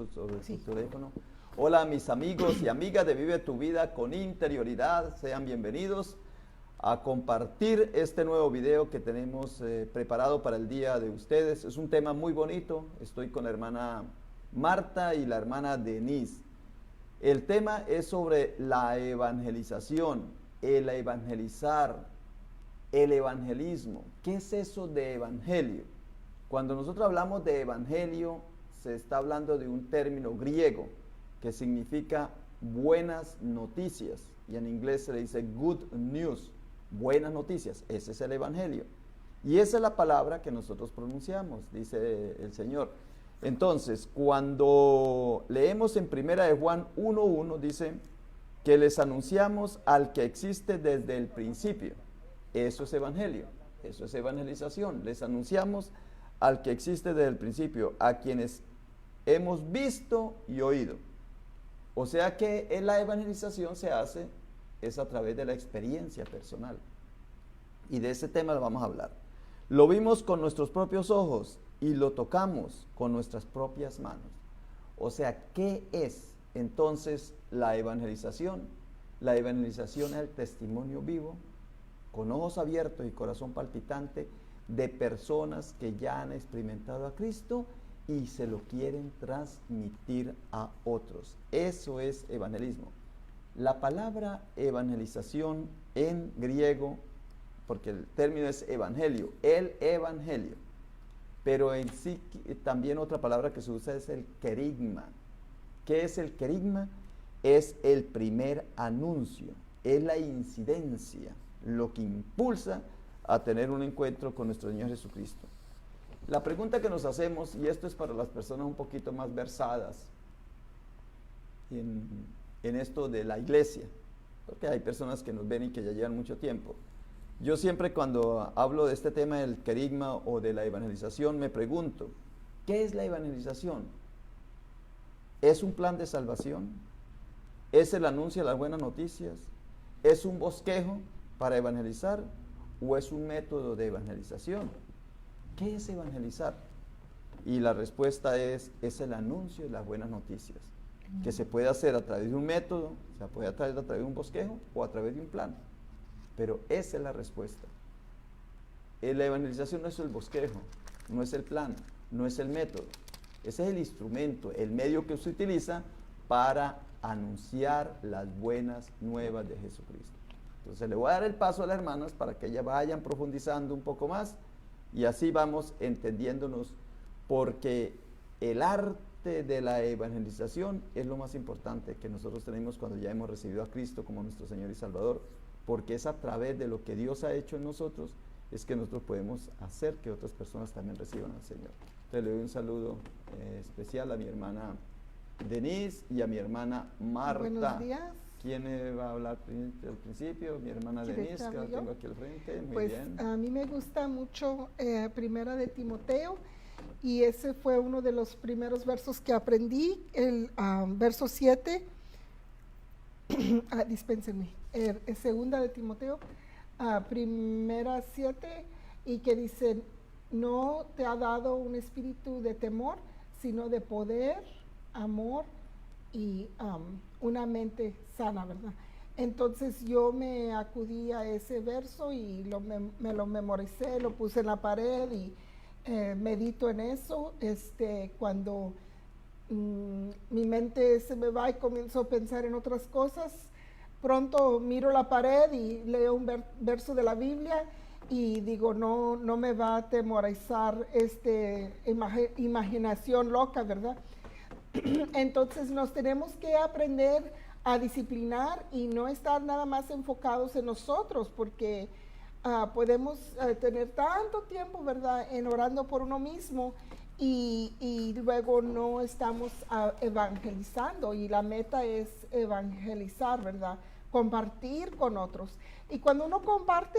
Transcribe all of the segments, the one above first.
sobre su teléfono. Hola mis amigos y amigas de Vive tu Vida con Interioridad, sean bienvenidos a compartir este nuevo video que tenemos preparado para el día de ustedes. Es un tema muy bonito, estoy con la hermana Marta y la hermana Denise. El tema es sobre la evangelización, el evangelizar, el evangelismo. ¿Qué es eso de evangelio? Cuando nosotros hablamos de evangelio, se está hablando de un término griego que significa buenas noticias, y en inglés se le dice good news, buenas noticias. Ese es el evangelio, y esa es la palabra que nosotros pronunciamos, dice el Señor. Entonces, cuando leemos en Primera de Juan 1:1, dice que les anunciamos al que existe desde el principio. Eso es evangelio, eso es evangelización. Les anunciamos al que existe desde el principio, a quienes hemos visto y oído. O sea que la evangelización se hace es a través de la experiencia personal. Y de ese tema vamos a hablar. Lo vimos con nuestros propios ojos y lo tocamos con nuestras propias manos. O sea, ¿qué es entonces la evangelización? La evangelización es el testimonio vivo, con ojos abiertos y corazón palpitante, de personas que ya han experimentado a Cristo y se lo quieren transmitir a otros. Eso es evangelismo. La palabra evangelización en griego, porque el término es evangelio, el evangelio, pero en sí también otra palabra que se usa es el querigma. ¿Qué es el querigma? Es el primer anuncio, es la incidencia, lo que impulsa a tener un encuentro con nuestro Señor Jesucristo. La pregunta que nos hacemos, y esto es para las personas un poquito más versadas en esto de la iglesia, porque hay personas que nos ven y que ya llevan mucho tiempo. Yo siempre cuando hablo de este tema del querigma o de la evangelización me pregunto, ¿qué es la evangelización? ¿Es un plan de salvación? ¿Es el anuncio de las buenas noticias? ¿Es un bosquejo para evangelizar? ¿O es un método de evangelización? ¿Qué es evangelizar? Y la respuesta es el anuncio de las buenas noticias, que se puede hacer a través de un método, se puede hacer a través de un bosquejo o a través de un plan. Pero esa es la respuesta. La evangelización no es el bosquejo, no es el plan, no es el método. Ese es el instrumento, el medio que se utiliza para anunciar las buenas nuevas de Jesucristo. Entonces le voy a dar el paso a las hermanas para que ellas vayan profundizando un poco más y así vamos entendiéndonos, porque el arte de la evangelización es lo más importante que nosotros tenemos cuando ya hemos recibido a Cristo como nuestro Señor y Salvador, porque es a través de lo que Dios ha hecho en nosotros es que nosotros podemos hacer que otras personas también reciban al Señor. Entonces le doy un saludo especial a mi hermana Denise y a mi hermana Marta. Buenos días. ¿Quién va a hablar al principio? Mi hermana Denise, que la tengo aquí al frente. Muy pues bien. A mí me gusta mucho Primera de Timoteo, y ese fue uno de los primeros versos que aprendí, el verso 7. Dispénsenme, Segunda de Timoteo, primera 7, y que dice, no te ha dado un espíritu de temor, sino de poder, amor y una mente sana, ¿verdad? Entonces yo me acudí a ese verso y me lo memoricé, lo puse en la pared y medito en eso. Cuando mi mente se me va y comienzo a pensar en otras cosas, pronto miro la pared y leo un verso de la Biblia y digo, no me va a atemorizar imaginación loca, ¿verdad? Entonces nos tenemos que aprender a disciplinar y no estar nada más enfocados en nosotros, porque podemos tener tanto tiempo, ¿verdad?, en orando por uno mismo y luego no estamos evangelizando, y la meta es evangelizar, ¿verdad?, compartir con otros. Y cuando uno comparte,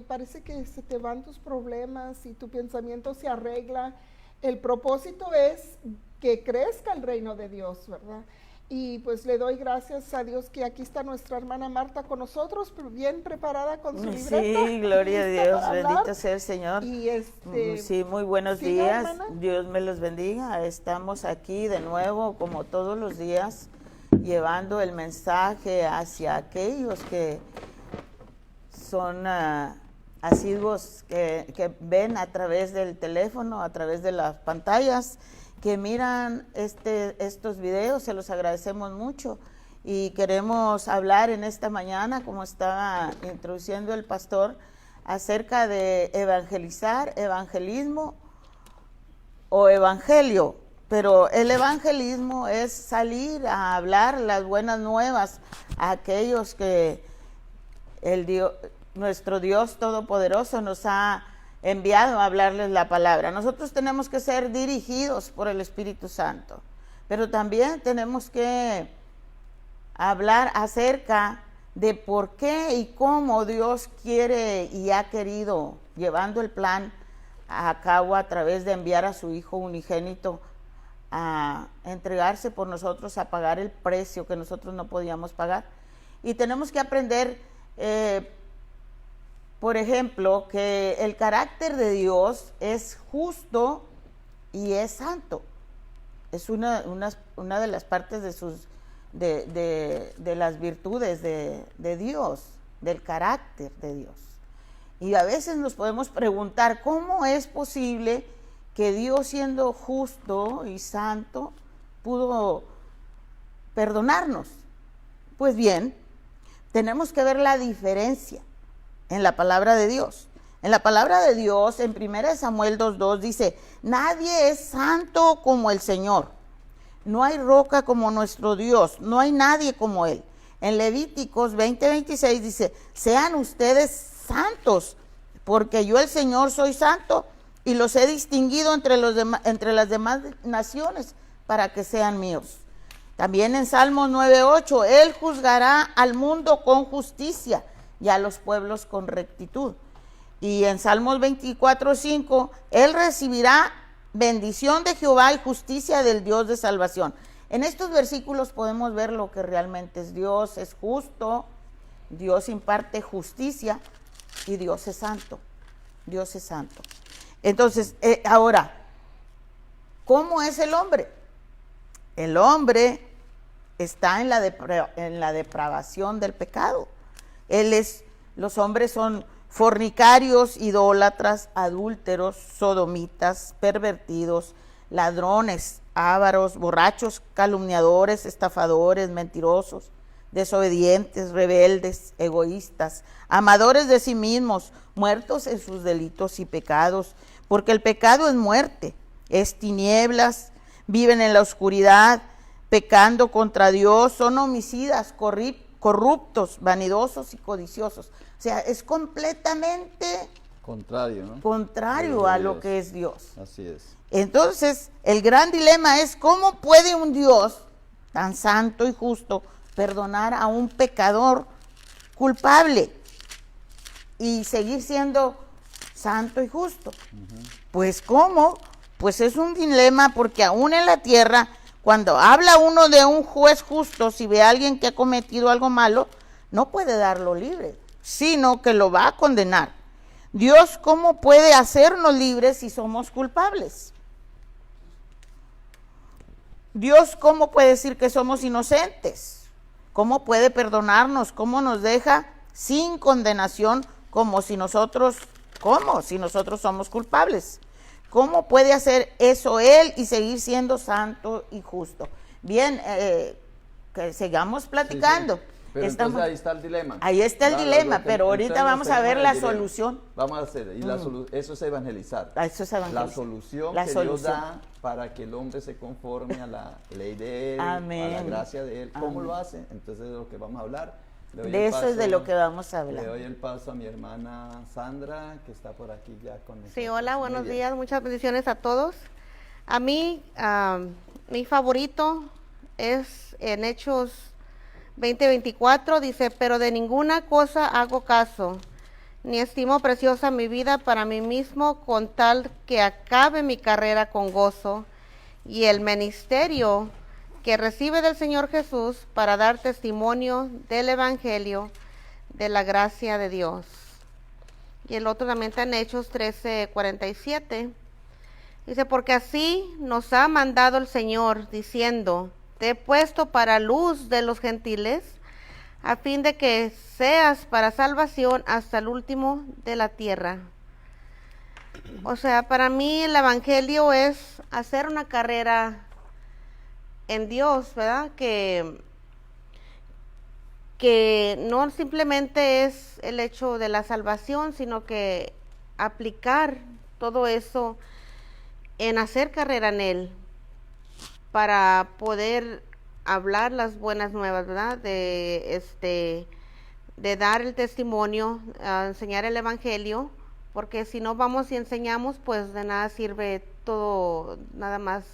parece que se te van tus problemas y tu pensamiento se arregla. El propósito es que crezca el reino de Dios, ¿verdad? Y pues le doy gracias a Dios que aquí está nuestra hermana Marta con nosotros, pero bien preparada con su libreta. Sí, gloria a Dios, bendito sea el Señor. Y sí, muy buenos ¿siga, días, hermana? Dios me los bendiga. Estamos aquí de nuevo, como todos los días, llevando el mensaje hacia aquellos que son asiduos, que ven a través del teléfono, a través de las pantallas, que miran estos videos. Se los agradecemos mucho y queremos hablar en esta mañana, como estaba introduciendo el pastor, acerca de evangelizar, evangelismo o evangelio. Pero el evangelismo es salir a hablar las buenas nuevas a aquellos que nuestro Dios Todopoderoso nos ha enviado a hablarles la palabra. Nosotros tenemos que ser dirigidos por el Espíritu Santo, pero también tenemos que hablar acerca de por qué y cómo Dios quiere y ha querido, llevando el plan a cabo a través de enviar a su Hijo unigénito a entregarse por nosotros, a pagar el precio que nosotros no podíamos pagar. Y tenemos que aprender, por ejemplo, que el carácter de Dios es justo y es santo. Es una de las partes de las virtudes de Dios, del carácter de Dios. Y a veces nos podemos preguntar, ¿cómo es posible que Dios, siendo justo y santo, pudo perdonarnos? Pues bien, tenemos que ver la diferencia en la palabra de Dios. En la palabra de Dios, en 1 Samuel 2:2 dice, nadie es santo como el Señor. No hay roca como nuestro Dios, no hay nadie como Él. En Levíticos 20:26 dice, sean ustedes santos, porque yo el Señor soy santo y los he distinguido entre las demás naciones para que sean míos. También en Salmos 9:8, Él juzgará al mundo con justicia y a los pueblos con rectitud. Y en Salmos 24:5, Él recibirá bendición de Jehová y justicia del Dios de salvación. En estos versículos podemos ver lo que realmente es Dios. Es justo, Dios imparte justicia y Dios es santo. Dios es santo. Entonces, ahora, ¿cómo es el hombre? El hombre está en la depravación del pecado. Los hombres son fornicarios, idólatras, adúlteros, sodomitas, pervertidos, ladrones, ávaros, borrachos, calumniadores, estafadores, mentirosos, desobedientes, rebeldes, egoístas, amadores de sí mismos, muertos en sus delitos y pecados, porque el pecado es muerte, es tinieblas, viven en la oscuridad, pecando contra Dios, son homicidas, corruptos, vanidosos y codiciosos. O sea, es completamente contrario, ¿no? Contrario a lo que es Dios. Así es. Entonces, el gran dilema es cómo puede un Dios tan santo y justo perdonar a un pecador culpable y seguir siendo santo y justo. Pues ¿cómo? Pues es un dilema, porque aún en la tierra, cuando habla uno de un juez justo, si ve a alguien que ha cometido algo malo, no puede darlo libre, sino que lo va a condenar. Dios, ¿cómo puede hacernos libres si somos culpables? Dios, ¿cómo puede decir que somos inocentes? ¿Cómo puede perdonarnos? ¿Cómo nos deja sin condenación si nosotros somos culpables? ¿Cómo puede hacer eso Él y seguir siendo santo y justo? Bien, que sigamos platicando. Sí. Pero entonces ahí está el dilema. Ahí está el dilema, pero ahorita vamos a ver la solución. Vamos a hacer, y eso es evangelizar. Eso es evangelizar. La solución que Dios da para que el hombre se conforme a la ley de Él, Amén. a la gracia de Él. ¿Cómo lo hace? Entonces de lo que vamos a hablar. De eso es de lo que vamos a hablar. Le doy el paso a mi hermana Sandra, que está por aquí ya con nosotros. Sí, hola, buenos días, muchas bendiciones a todos. A mí, mi favorito es en Hechos 20:24, dice, pero de ninguna cosa hago caso, ni estimo preciosa mi vida para mí mismo, con tal que acabe mi carrera con gozo y el ministerio que recibe del Señor Jesús para dar testimonio del Evangelio de la gracia de Dios. Y el otro también está en Hechos 13:47. Dice, porque así nos ha mandado el Señor, diciendo, te he puesto para luz de los gentiles, a fin de que seas para salvación hasta el último de la tierra. O sea, para mí el Evangelio es hacer una carrera en Dios, ¿verdad? Que no simplemente es el hecho de la salvación, sino que aplicar todo eso en hacer carrera en Él, para poder hablar las buenas nuevas, ¿verdad? De dar el testimonio, enseñar el Evangelio, porque si no vamos y enseñamos, pues de nada sirve todo, nada más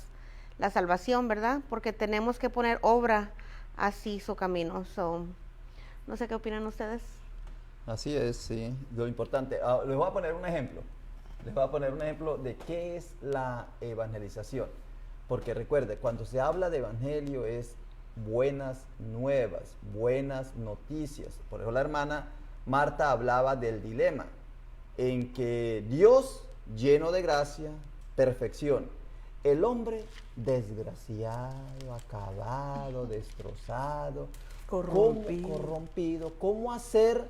la salvación, ¿verdad? Porque tenemos que poner obra así su camino. No sé qué opinan ustedes. Así es, sí, lo importante. Les voy a poner un ejemplo. Les voy a poner un ejemplo de qué es la evangelización. Porque recuerde, cuando se habla de evangelio es buenas nuevas, buenas noticias. Por eso la hermana Marta hablaba del dilema en que Dios, lleno de gracia, perfección. El hombre desgraciado, acabado, destrozado, corrompido. ¿Cómo hacer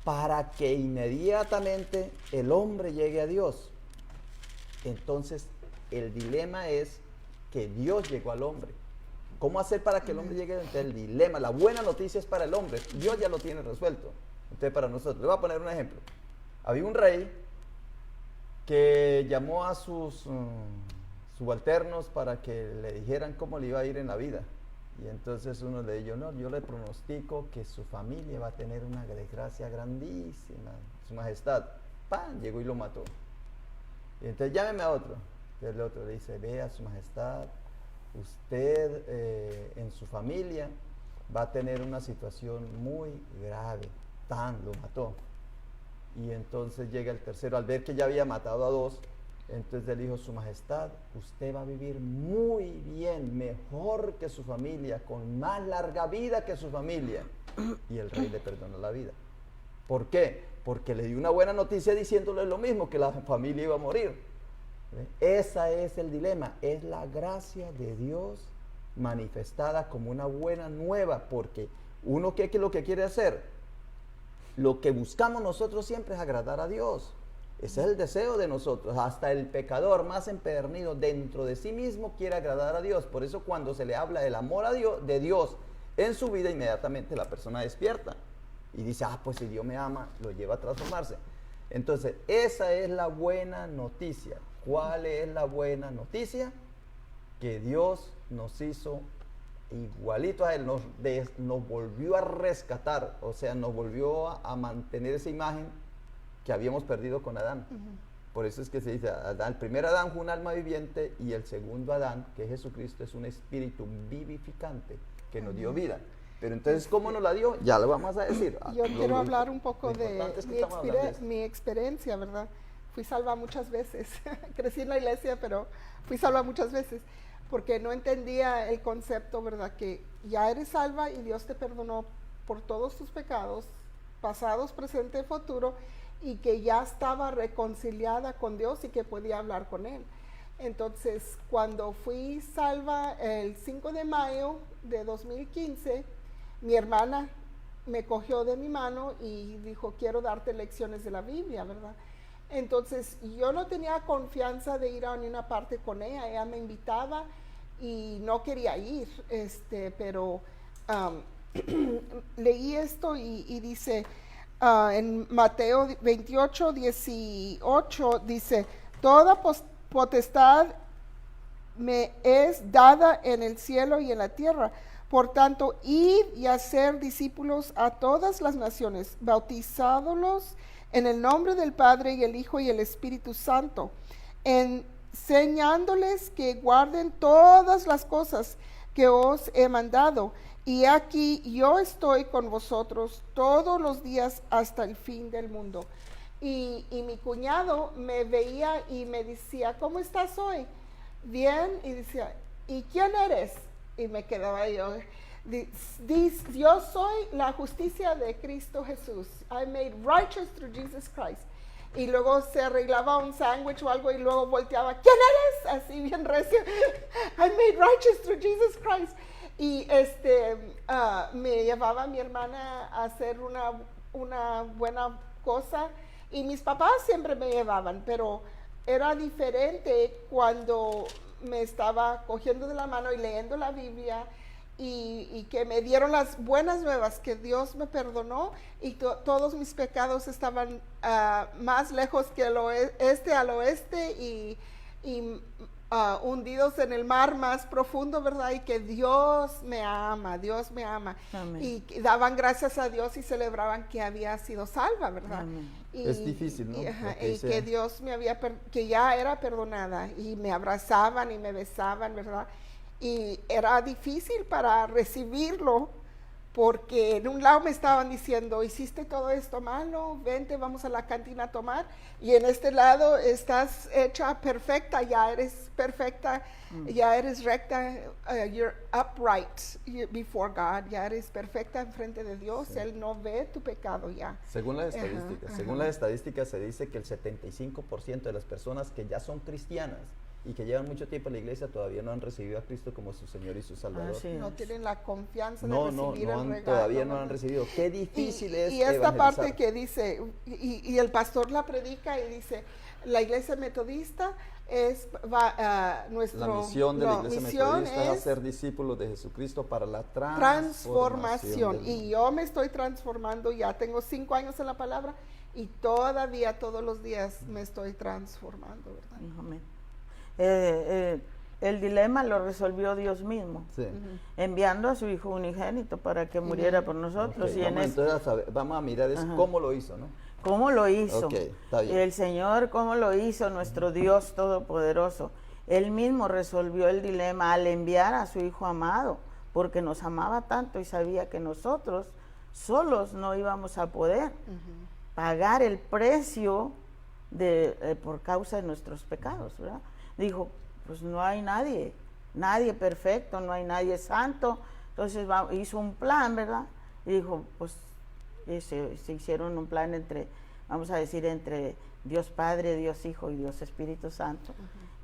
para que inmediatamente el hombre llegue a Dios? Entonces, el dilema es que Dios llegó al hombre. ¿Cómo hacer para que el hombre llegue? El dilema, la buena noticia es para el hombre. Dios ya lo tiene resuelto. Entonces, para nosotros, le voy a poner un ejemplo. Había un rey que llamó a sus subalternos para que le dijeran cómo le iba a ir en la vida. Y entonces uno de ellos, no, yo le pronostico que su familia va a tener una desgracia grandísima, su majestad. ¡Pam! Llegó y lo mató. Y entonces llámeme a otro. Y el otro le dice, vea su majestad, usted en su familia va a tener una situación muy grave. ¡Tan! Lo mató. Y entonces llega el tercero, al ver que ya había matado a dos, entonces le dijo, su majestad, usted va a vivir muy bien, mejor que su familia, con más larga vida que su familia. Y el rey le perdonó la vida. ¿Por qué? Porque le dio una buena noticia diciéndole lo mismo, que la familia iba a morir. Ese es el dilema, es la gracia de Dios manifestada como una buena nueva, porque uno, ¿qué es lo que quiere hacer? Lo que buscamos nosotros siempre es agradar a Dios. Ese es el deseo de nosotros. Hasta el pecador más empedernido dentro de sí mismo quiere agradar a Dios. Por eso cuando se le habla del amor a Dios, de Dios en su vida, inmediatamente la persona despierta y dice, pues si Dios me ama, lo lleva a transformarse. Entonces, esa es la buena noticia. ¿Cuál es la buena noticia? Que Dios nos hizo igualito a Él, nos volvió a rescatar, o sea, nos volvió a mantener esa imagen que habíamos perdido con Adán. Por eso es que se dice, Adán, el primer Adán fue un alma viviente y el segundo Adán, que es Jesucristo, es un espíritu vivificante que nos dio vida. Pero entonces, ¿cómo nos la dio? Ya lo vamos a decir. Yo quiero hablar un poco de mi experiencia, ¿verdad? Fui salva muchas veces. Crecí en la iglesia, pero fui salva muchas veces. Porque no entendía el concepto, ¿verdad? Que ya eres salva y Dios te perdonó por todos tus pecados, pasados, presente, futuro, y que ya estaba reconciliada con Dios y que podía hablar con Él. Entonces, cuando fui salva el 5 de mayo de 2015, mi hermana me cogió de mi mano y dijo, quiero darte lecciones de la Biblia, ¿verdad? Entonces, yo no tenía confianza de ir a ninguna parte con ella me invitaba y no quería ir, pero leí esto y dice, en Mateo 28, 18, dice, toda potestad me es dada en el cielo y en la tierra. Por tanto, id y hacer discípulos a todas las naciones, bautizándolos en el nombre del Padre y el Hijo y el Espíritu Santo, enseñándoles que guarden todas las cosas que os he mandado. Y aquí yo estoy con vosotros todos los días hasta el fin del mundo. Y mi cuñado me veía y me decía, ¿cómo estás hoy? Bien. Y decía, ¿y quién eres? y me quedaba yo. Yo soy la justicia de Cristo Jesús. I'm made righteous through Jesus Christ. Y luego se arreglaba un sándwich o algo y luego volteaba, ¿quién eres? Así bien recio. I'm made righteous through Jesus Christ. Y me llevaba a mi hermana a hacer una buena cosa y mis papás siempre me llevaban, pero era diferente cuando me estaba cogiendo de la mano y leyendo la Biblia y que me dieron las buenas nuevas, que Dios me perdonó y todos mis pecados estaban más lejos que al oeste y hundidos en el mar más profundo, ¿verdad? Y que Dios me ama. Amén. Y daban gracias a Dios y celebraban que había sido salva, ¿verdad? Es difícil, ¿no? Y que Dios que ya era perdonada y me abrazaban y me besaban, ¿verdad? Y era difícil para recibirlo porque en un lado me estaban diciendo, hiciste todo esto malo, vente, vamos a la cantina a tomar, y en este lado estás hecha perfecta, ya eres perfecta, ya eres recta, you're upright before God, ya eres perfecta en frente de Dios, sí. Él no ve tu pecado ya. Según las estadísticas se dice que el 75% de las personas que ya son cristianas y que llevan mucho tiempo en la iglesia todavía no han recibido a Cristo como su Señor y su Salvador. No tienen la confianza de recibir el regalo. Todavía no han recibido. Qué difícil es y esta evangelizar. parte que dice, y el pastor la predica y dice, la iglesia metodista la misión de la iglesia metodista es hacer discípulos de Jesucristo para la transformación. Y yo me estoy transformando, ya tengo 5 años en la palabra y todavía todos los días me estoy transformando, ¿verdad? Amén. El dilema lo resolvió Dios mismo, sí. Enviando a su Hijo unigénito para que muriera por nosotros. Okay. Vamos a mirar cómo lo hizo, ¿no? ¿Cómo lo hizo? Okay, está bien. El Señor, ¿cómo lo hizo? Nuestro Dios Todopoderoso. Él mismo resolvió el dilema al enviar a su Hijo amado, porque nos amaba tanto y sabía que nosotros solos no íbamos a poder pagar el precio por causa de nuestros pecados, ¿verdad? Dijo, pues no hay nadie perfecto, no hay nadie santo, entonces hizo un plan, ¿verdad? Y dijo, pues se hicieron un plan entre Dios Padre, Dios Hijo y Dios Espíritu Santo,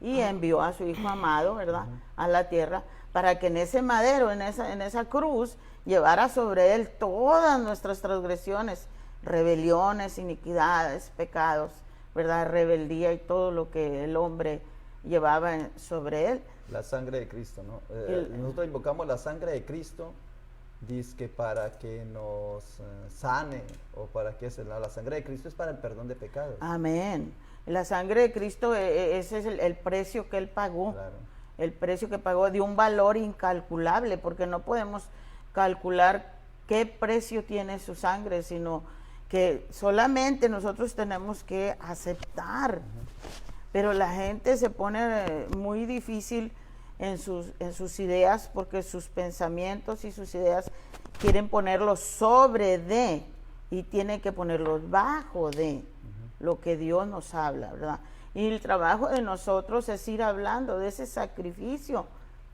y envió a su Hijo amado, ¿verdad?, a la tierra, para que en ese madero, en esa cruz, llevara sobre él todas nuestras transgresiones, rebeliones, iniquidades, pecados, ¿verdad?, rebeldía y todo lo que el hombre llevaba sobre él. La sangre de Cristo, ¿no? Nosotros invocamos la sangre de Cristo, dice que para que nos sane, o para que la sangre de Cristo es para el perdón de pecados. Amén. La sangre de Cristo, ese es el precio que él pagó, claro. El precio que pagó de un valor incalculable, porque no podemos calcular qué precio tiene su sangre, sino que solamente nosotros tenemos que aceptar. Pero la gente se pone muy difícil en sus ideas, porque sus pensamientos y sus ideas quieren ponerlos sobre de, y tienen que ponerlos bajo de lo que Dios nos habla, ¿verdad? Y el trabajo de nosotros es ir hablando de ese sacrificio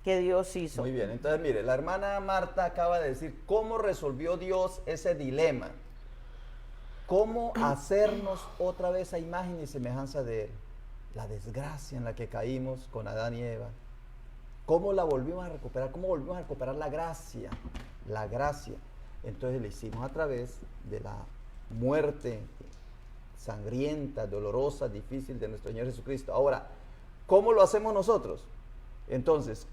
que Dios hizo. Muy bien, entonces mire, la hermana Marta acaba de decir cómo resolvió Dios ese dilema. Cómo hacernos otra vez a imagen y semejanza de Él. La desgracia en la que caímos con Adán y Eva, ¿cómo la volvimos a recuperar? ¿Cómo volvimos a recuperar la gracia? La gracia. Entonces le hicimos a través de la muerte sangrienta, dolorosa, difícil de nuestro Señor Jesucristo. Ahora, ¿cómo lo hacemos nosotros? Entonces,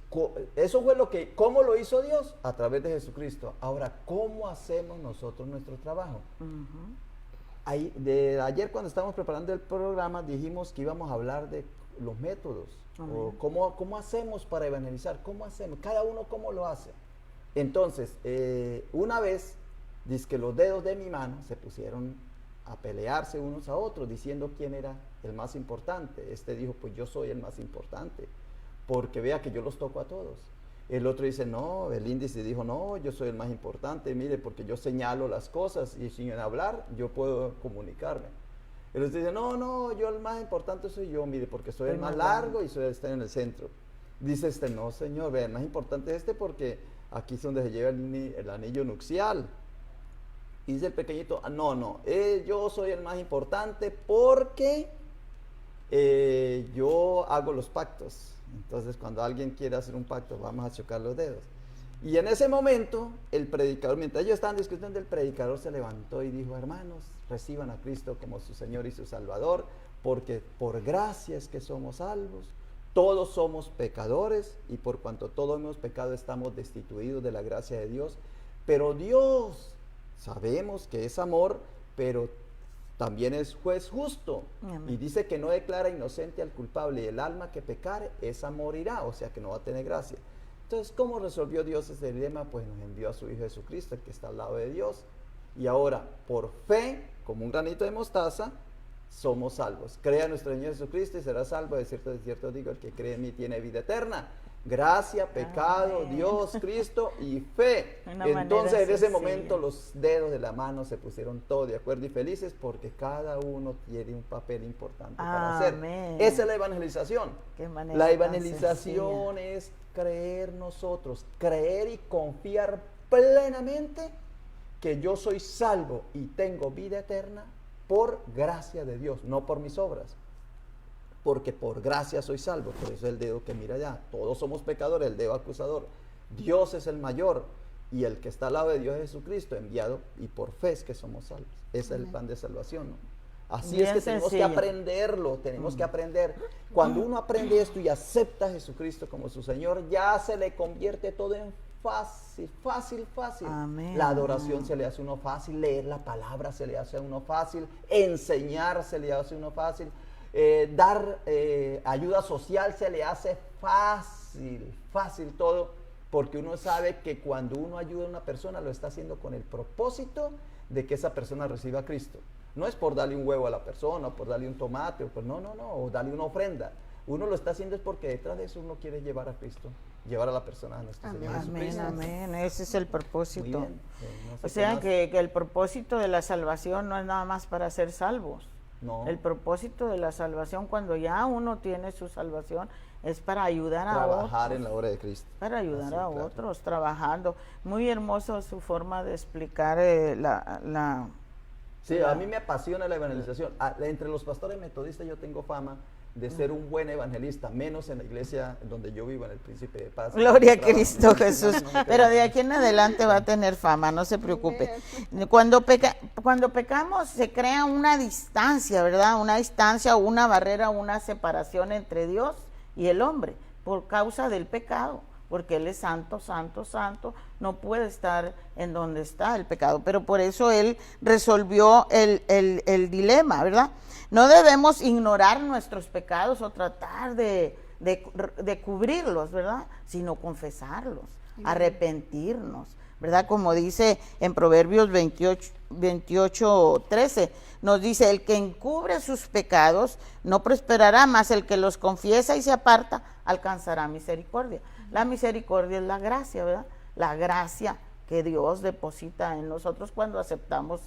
eso fue ¿cómo lo hizo Dios? A través de Jesucristo. Ahora, ¿cómo hacemos nosotros nuestro trabajo? Ayer cuando estábamos preparando el programa dijimos que íbamos a hablar de los métodos, o cómo hacemos para evangelizar, cómo hacemos, cada uno cómo lo hace. Entonces, una vez, dice que los dedos de mi mano se pusieron a pelearse unos a otros, diciendo quién era el más importante. Este dijo, pues yo soy el más importante, porque vea que yo los toco a todos. El otro dice, no, el índice dijo, no, yo soy el más importante, mire, porque yo señalo las cosas y sin hablar yo puedo comunicarme. El otro dice, no, yo el más importante soy yo, mire, porque soy el más largo y soy estar en el centro. Dice no señor, vean, más importante es porque aquí es donde se lleva el anillo nupcial. Y dice el pequeñito, no, yo soy el más importante porque yo hago los pactos. Entonces cuando alguien quiere hacer un pacto, vamos a chocar los dedos. Y en ese momento, el predicador, mientras ellos estaban discutiendo, el predicador se levantó y dijo, hermanos, reciban a Cristo como su Señor y su Salvador, porque por gracia es que somos salvos. Todos somos pecadores y por cuanto todos hemos pecado estamos destituidos de la gracia de Dios. Pero Dios, sabemos que es amor, pero también es juez justo. Amén. Y dice que no declara inocente al culpable, y el alma que pecare, esa morirá, o sea que no va a tener gracia. Entonces, ¿cómo resolvió Dios ese dilema? Pues nos envió a su Hijo Jesucristo, el que está al lado de Dios. Y ahora, por fe, como un granito de mostaza, somos salvos. Crea en nuestro Señor Jesucristo y será salvo. De cierto digo, el que cree en mí tiene vida eterna. Gracia, pecado, Amén. Dios, Cristo y fe. Una Entonces manera en ese sencilla. momento los dedos de la mano se pusieron todos de acuerdo y felices porque cada uno tiene un papel importante para hacer. Amén. Esa es la evangelización. Qué manera La tan evangelización sencilla. es creer nosotros, creer y confiar plenamente que yo soy salvo y tengo vida eterna por gracia de Dios, no por mis obras. Porque por gracia soy salvo, por eso el dedo que mira allá. Todos somos pecadores, el dedo acusador. Dios es el mayor y el que está al lado de Dios es Jesucristo, enviado, y por fe es que somos salvos. Ese es el plan de salvación, ¿no? Así Bien es que tenemos que sencillo. aprenderlo, tenemos que aprender. Cuando uno aprende esto y acepta a Jesucristo como su Señor, ya se le convierte todo en fácil. Amén. La adoración se le hace a uno fácil, leer la palabra se le hace a uno fácil, enseñar se le hace a uno fácil, dar ayuda social se le hace fácil todo, porque uno sabe que cuando uno ayuda a una persona lo está haciendo con el propósito de que esa persona reciba a Cristo. No es por darle un huevo a la persona, o por darle un tomate, o darle una ofrenda. Uno lo está haciendo es porque detrás de eso uno quiere llevar a Cristo, llevar a la persona a nuestro Señor Amén, Jesucristo. amén. Ese es el Muy propósito. bien. No sé O qué sea más. que el propósito de la salvación no es nada más para ser salvos. No. El propósito de la salvación, cuando ya uno tiene su salvación, es para ayudar a Trabajar otros. en la obra de Cristo. Para ayudar Así, a claro. otros, trabajando. Muy hermoso su forma de explicar la Sí, a mí me apasiona la evangelización. Entre los pastores metodistas yo tengo fama de ser un buen evangelista, menos en la iglesia donde yo vivo, en el Príncipe de Paz. Gloria a Trabajo. Cristo Jesús. No me Pero de crean. aquí en adelante va a tener fama, no se preocupe. Cuando pecamos se crea una distancia, ¿verdad? Una distancia, una barrera, una separación entre Dios y el hombre por causa del pecado, porque Él es santo, no puede estar en donde está el pecado. Pero por eso Él resolvió el dilema, ¿verdad? No debemos ignorar nuestros pecados o tratar de cubrirlos, ¿verdad? Sino confesarlos, arrepentirnos, ¿verdad? Como dice en Proverbios 28:13, nos dice, el que encubre sus pecados no prosperará, mas el que los confiesa y se aparta alcanzará misericordia. La misericordia es la gracia, ¿verdad? La gracia que Dios deposita en nosotros cuando aceptamos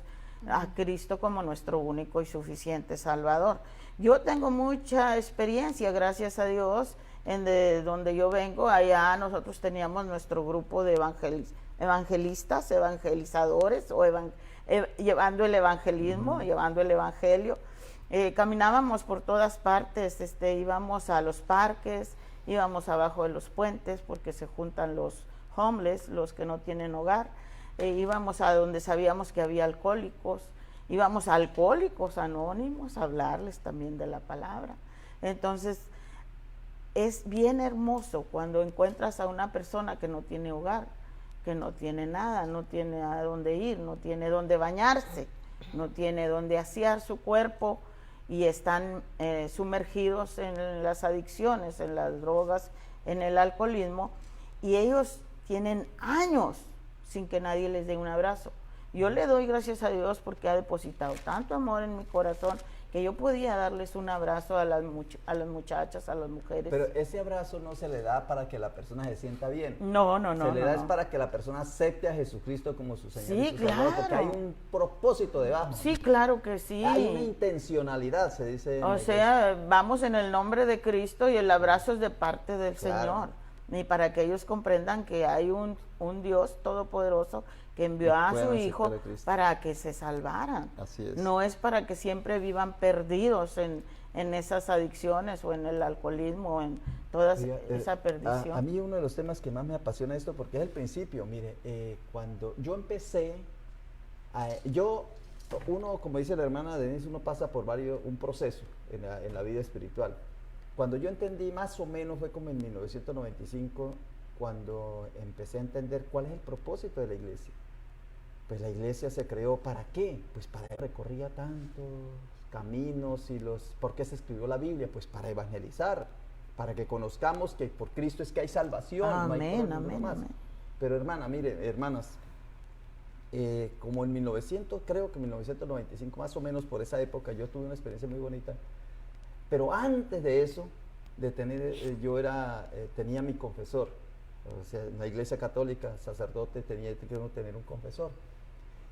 a Cristo como nuestro único y suficiente Salvador. Yo tengo mucha experiencia, gracias a Dios, de donde yo vengo. Allá nosotros teníamos nuestro grupo de evangelistas, evangelizadores, o llevando el evangelismo, llevando el evangelio. Caminábamos por todas partes, íbamos a los parques, íbamos abajo de los puentes porque se juntan los homeless, los que no tienen hogar. Íbamos a donde sabíamos que había alcohólicos, íbamos a Alcohólicos Anónimos a hablarles también de la palabra. Entonces, es bien hermoso cuando encuentras a una persona que no tiene hogar, que no tiene nada, no tiene a dónde ir, no tiene dónde bañarse, no tiene dónde asear su cuerpo y están sumergidos en las adicciones, en las drogas, en el alcoholismo, y ellos tienen años sin que nadie les dé un abrazo. Yo le doy gracias a Dios porque ha depositado tanto amor en mi corazón que yo podía darles un abrazo a las muchachas, a las mujeres. Pero ese abrazo no se le da para que la persona se sienta bien. No, Se le da es no. para que la persona acepte a Jesucristo como su Señor Sí, y su Salvador, porque hay claro. un propósito debajo. Sí, claro que sí. Hay una intencionalidad, se dice. en O la sea, vamos en el nombre de Cristo y el abrazo es de parte del Claro. Señor. Y para que ellos comprendan que hay un Dios todopoderoso que envió a puedan su aceptar Hijo a Cristo. para que se salvaran. Así es. No es para que siempre vivan perdidos en esas adicciones o en el alcoholismo, o en toda Oiga, esa perdición. A mí uno de los temas que más me apasiona esto, porque es el principio, mire, cuando yo empecé, uno, como dice la hermana Denise, uno pasa por un proceso en la vida espiritual. Cuando yo entendí más o menos fue como en 1995, cuando empecé a entender cuál es el propósito de la iglesia. Pues la iglesia se creó ¿para qué? Pues para recorría tantos caminos ¿por qué se escribió la Biblia? Pues para evangelizar, para que conozcamos que por Cristo es que hay salvación, no hay por ninguno Amén, más. amén. Pero hermanas, como en 1995 más o menos, por esa época, yo tuve una experiencia muy bonita. Pero antes de eso, tenía mi confesor. O sea, en la iglesia católica, sacerdote, tenía que uno tener un confesor.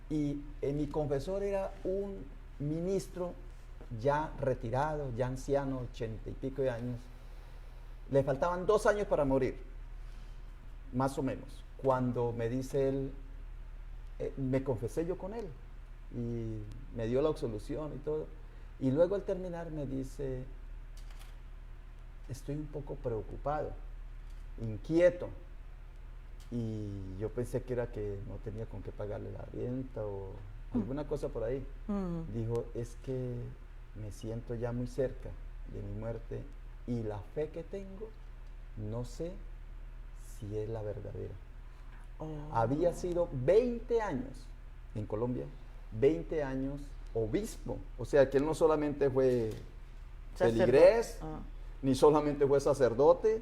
Y mi confesor era un ministro ya retirado, ya anciano, 80 y pico de años. Le faltaban 2 años para morir, más o menos. Cuando me dice él, me confesé yo con él y me dio la absolución y todo. Y luego al terminar me dice, estoy un poco preocupado, inquieto. Y yo pensé que era que no tenía con qué pagarle la renta o alguna cosa por ahí. Dijo, es que me siento ya muy cerca de mi muerte y la fe que tengo, no sé si es la verdadera. Había sido 20 años en Colombia, 20 años obispo. O sea, que él no solamente fue feligrés, ni solamente fue sacerdote,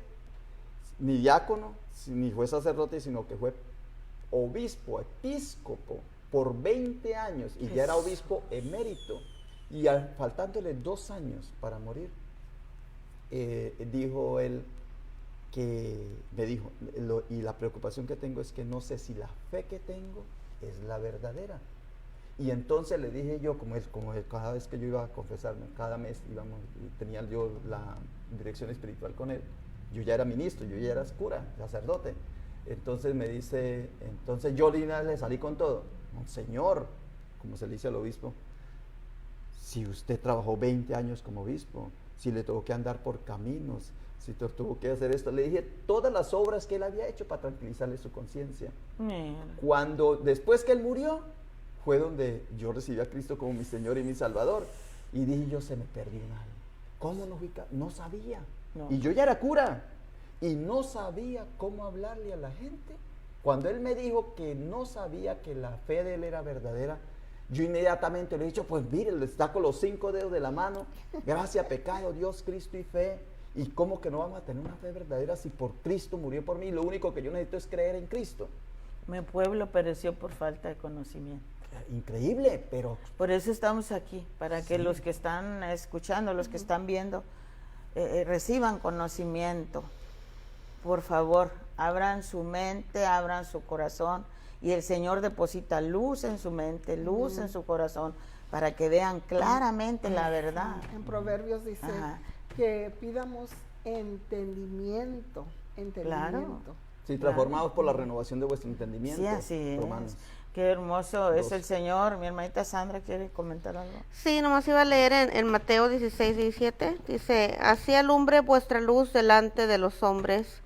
ni diácono, ni fue sacerdote, sino que fue obispo, episcopo, por 20 años, y ya era obispo emérito. Y faltándole 2 años para morir, dijo él, me dijo, y la preocupación que tengo es que no sé si la fe que tengo es la verdadera. Y entonces le dije yo, como cada vez que yo iba a confesarme, cada mes íbamos, y tenía yo la dirección espiritual con él, yo ya era ministro, yo ya era cura, sacerdote. Entonces me dice, entonces yo le salí con todo. Monseñor, como se le dice al obispo, si usted trabajó 20 años como obispo, si le tuvo que andar por caminos, si tuvo que hacer esto, le dije todas las obras que él había hecho para tranquilizarle su conciencia. Después que él murió, fue donde yo recibí a Cristo como mi Señor y mi Salvador. Y dije yo, se me perdió un alma. ¿Cómo no fui? No sabía. No. Y yo ya era cura. Y no sabía cómo hablarle a la gente. Cuando él me dijo que no sabía que la fe de él era verdadera, yo inmediatamente le he dicho, pues mire, le saco los 5 dedos de la mano. Gracia, pecado, Dios, Cristo y fe. ¿Y cómo que no vamos a tener una fe verdadera si por Cristo murió por mí? Lo único que yo necesito es creer en Cristo. Mi pueblo pereció por falta de conocimiento. Increíble, pero... Por eso estamos aquí, para que los que están escuchando, los que están viendo, reciban conocimiento. Por favor, abran su mente, abran su corazón, y el Señor deposita luz en su mente, luz en su corazón, para que vean claramente la verdad. En Proverbios dice que pidamos entendimiento. Claro. Sí, transformados por la renovación de vuestro entendimiento. Sí, así Romanos. es. Qué hermoso es el Señor. Mi hermanita Sandra quiere comentar algo. Sí, nomás iba a leer en Mateo 16, 17. Dice, así alumbre vuestra luz delante de los hombres,